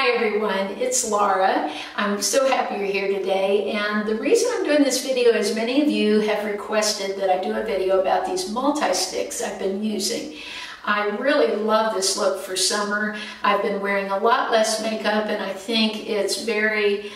Hi everyone, it's Laura. I'm so happy you're here today, and the reason I'm doing this video is many of you have requested that I do a video about these multi-sticks I've been using. I really love this look for summer. I've been wearing a lot less makeup and I think it's very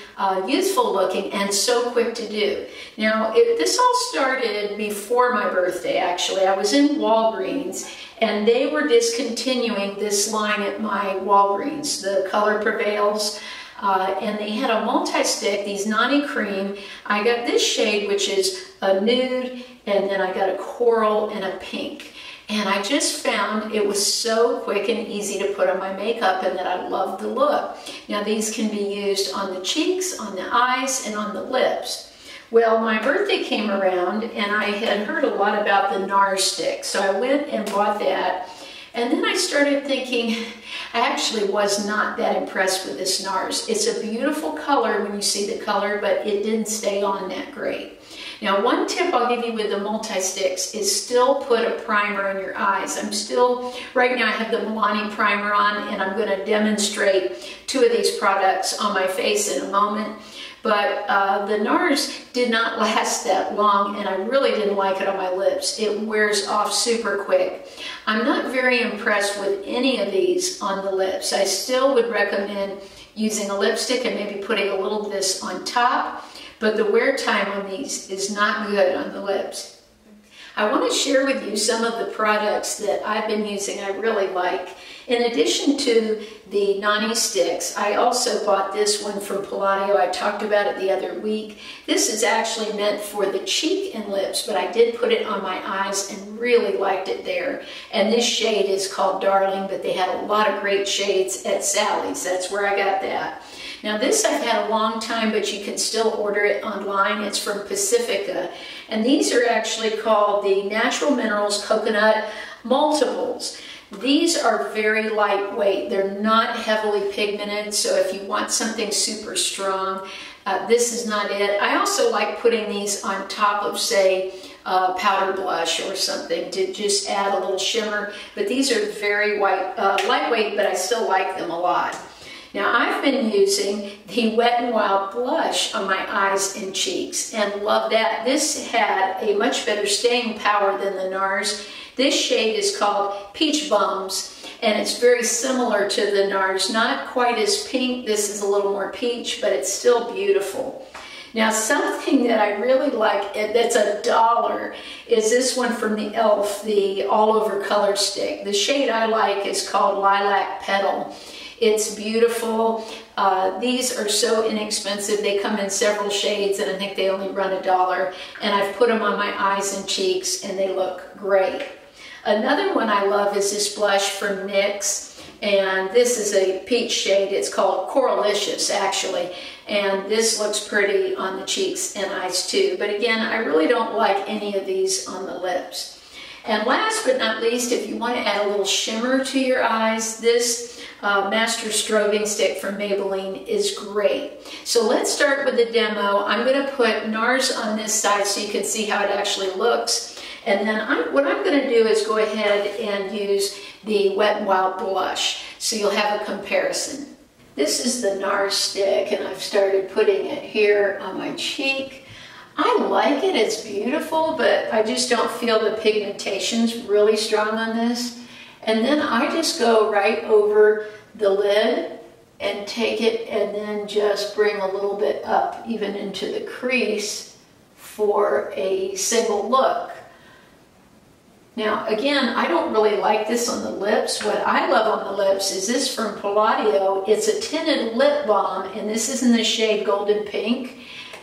youthful looking and so quick to do. Now, this all started before my birthday actually. I was in Walgreens and they were discontinuing this line at my Walgreens, the Color Prevails. And they had a multi-stick, these Nani Cream. I got this shade, which is a nude, and then I got a coral and a pink. And I just found it was so quick and easy to put on my makeup and that I loved the look. Now these can be used on the cheeks, on the eyes, and on the lips. Well, my birthday came around and I had heard a lot about the NARS stick. So I went and bought that. And then I started thinking, I actually was not that impressed with this NARS. It's a beautiful color when you see the color, but it didn't stay on that great. Now, one tip I'll give you with the multi-sticks is still put a primer on your eyes. Right now I have the Milani primer on and I'm going to demonstrate two of these products on my face in a moment. But the NARS did not last that long and I really didn't like it on my lips. It wears off super quick. I'm not very impressed with any of these on the lips. I still would recommend using a lipstick and maybe putting a little of this on top. But the wear time on these is not good on the lips. I want to share with you some of the products that I've been using I really like. In addition to the Nani sticks, I also bought this one from Palladio. I talked about it the other week. This is actually meant for the cheek and lips, but I did put it on my eyes and really liked it there. And this shade is called Darling, but they had a lot of great shades at Sally's. That's where I got that. Now this I've had a long time, but you can still order it online. It's from Pacifica. And these are actually called the Natural Minerals Coconut Multiples. These are very lightweight. They're not heavily pigmented, so if you want something super strong, this is not it. I also like putting these on top of, say, powder blush or something to just add a little shimmer. But these are very lightweight, but I still like them a lot. Now I've been using the Wet n Wild blush on my eyes and cheeks and love that. This had a much better staying power than the NARS. This shade is called Peach Bums and it's very similar to the NARS. Not quite as pink, this is a little more peach, but it's still beautiful. Now something that I really like that's $1 is this one from the e.l.f., the All Over Color Stick. The shade I like is called Lilac Petal. It's beautiful. These are so inexpensive. They come in several shades and I think they only run $1. And I've put them on my eyes and cheeks and they look great. Another one I love is this blush from NYX. And this is a peach shade. It's called Coralicious actually. And this looks pretty on the cheeks and eyes too. But again, I really don't like any of these on the lips. And last but not least, if you want to add a little shimmer to your eyes, this Master Strobing Stick from Maybelline is great. So let's start with the demo. I'm going to put NARS on this side so you can see how it actually looks. And then what I'm going to do is go ahead and use the Wet n Wild blush so you'll have a comparison. This is the NARS stick and I've started putting it here on my cheek. I like it, it's beautiful, but I just don't feel the pigmentation's really strong on this. And then I just go right over the lid and take it and then just bring a little bit up even into the crease for a single look. Now again, I don't really like this on the lips. What I love on the lips is this from Palladio. It's a tinted lip balm and this is in the shade Golden Pink.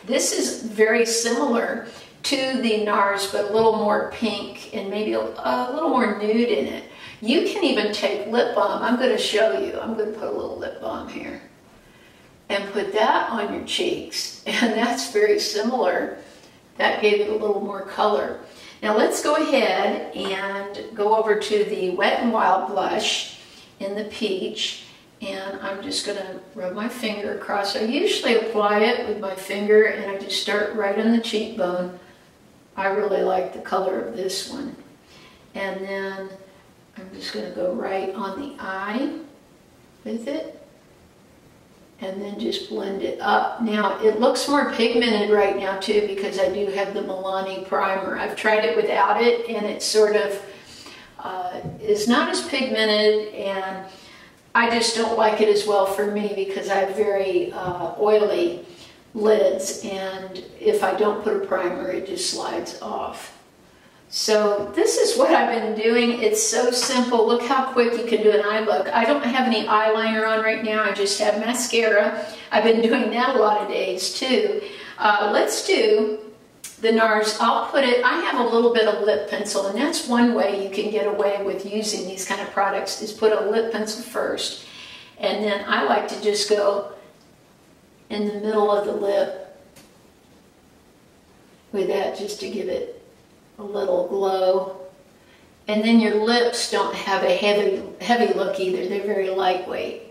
This is very similar to the NARS, but a little more pink and maybe a little more nude in it. You can even take lip balm. I'm going to show you. I'm going to put a little lip balm here and put that on your cheeks. And that's very similar. That gave it a little more color. Now let's go ahead and go over to the Wet n Wild blush in the peach. And I'm just going to rub my finger across. I usually apply it with my finger and I just start right on the cheekbone. I really like the color of this one. And then I'm just going to go right on the eye with it. and then just blend it up. Now, it looks more pigmented right now too because I do have the Milani primer. I've tried it without it, and it sort of is not as pigmented, and I just don't like it as well for me because I have very oily lids, and if I don't put a primer, it just slides off. So this is what I've been doing. It's so simple. Look how quick you can do an eye look. I don't have any eyeliner on right now. I just have mascara. I've been doing that a lot of days too. Let's do the NARS. I'll put it, I have a little bit of lip pencil, and that's one way you can get away with using these kind of products, is put a lip pencil first. And then I like to just go in the middle of the lip with that, just to give it a little glow. And then your lips don't have a heavy look either. They're very lightweight.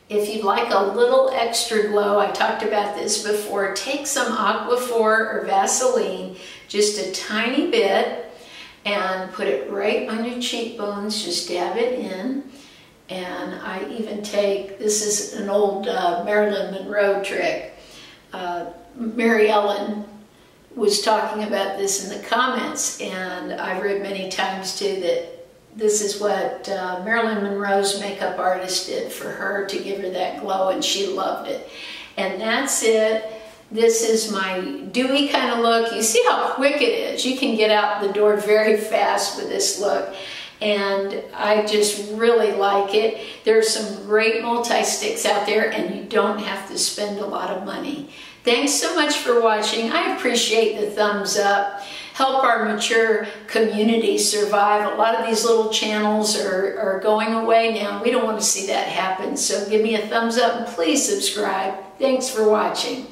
If you'd like a little extra glow, I talked about this before, take some Aquaphor or Vaseline, just a tiny bit, and put it right on your cheekbones. Just dab it in. And I even take, this is an old Marilyn Monroe trick. Mary Ellen was talking about this in the comments, and I've read many times too that this is what Marilyn Monroe's makeup artist did for her to give her that glow, and she loved it. And that's it. This is my dewy kind of look. You see how quick it is. You can get out the door very fast with this look, and I just really like it. There's some great multi-sticks out there, and you don't have to spend a lot of money. Thanks so much for watching. I appreciate the thumbs up. Help our mature community survive. A lot of these little channels are going away now. We don't want to see that happen. So give me a thumbs up and please subscribe. Thanks for watching.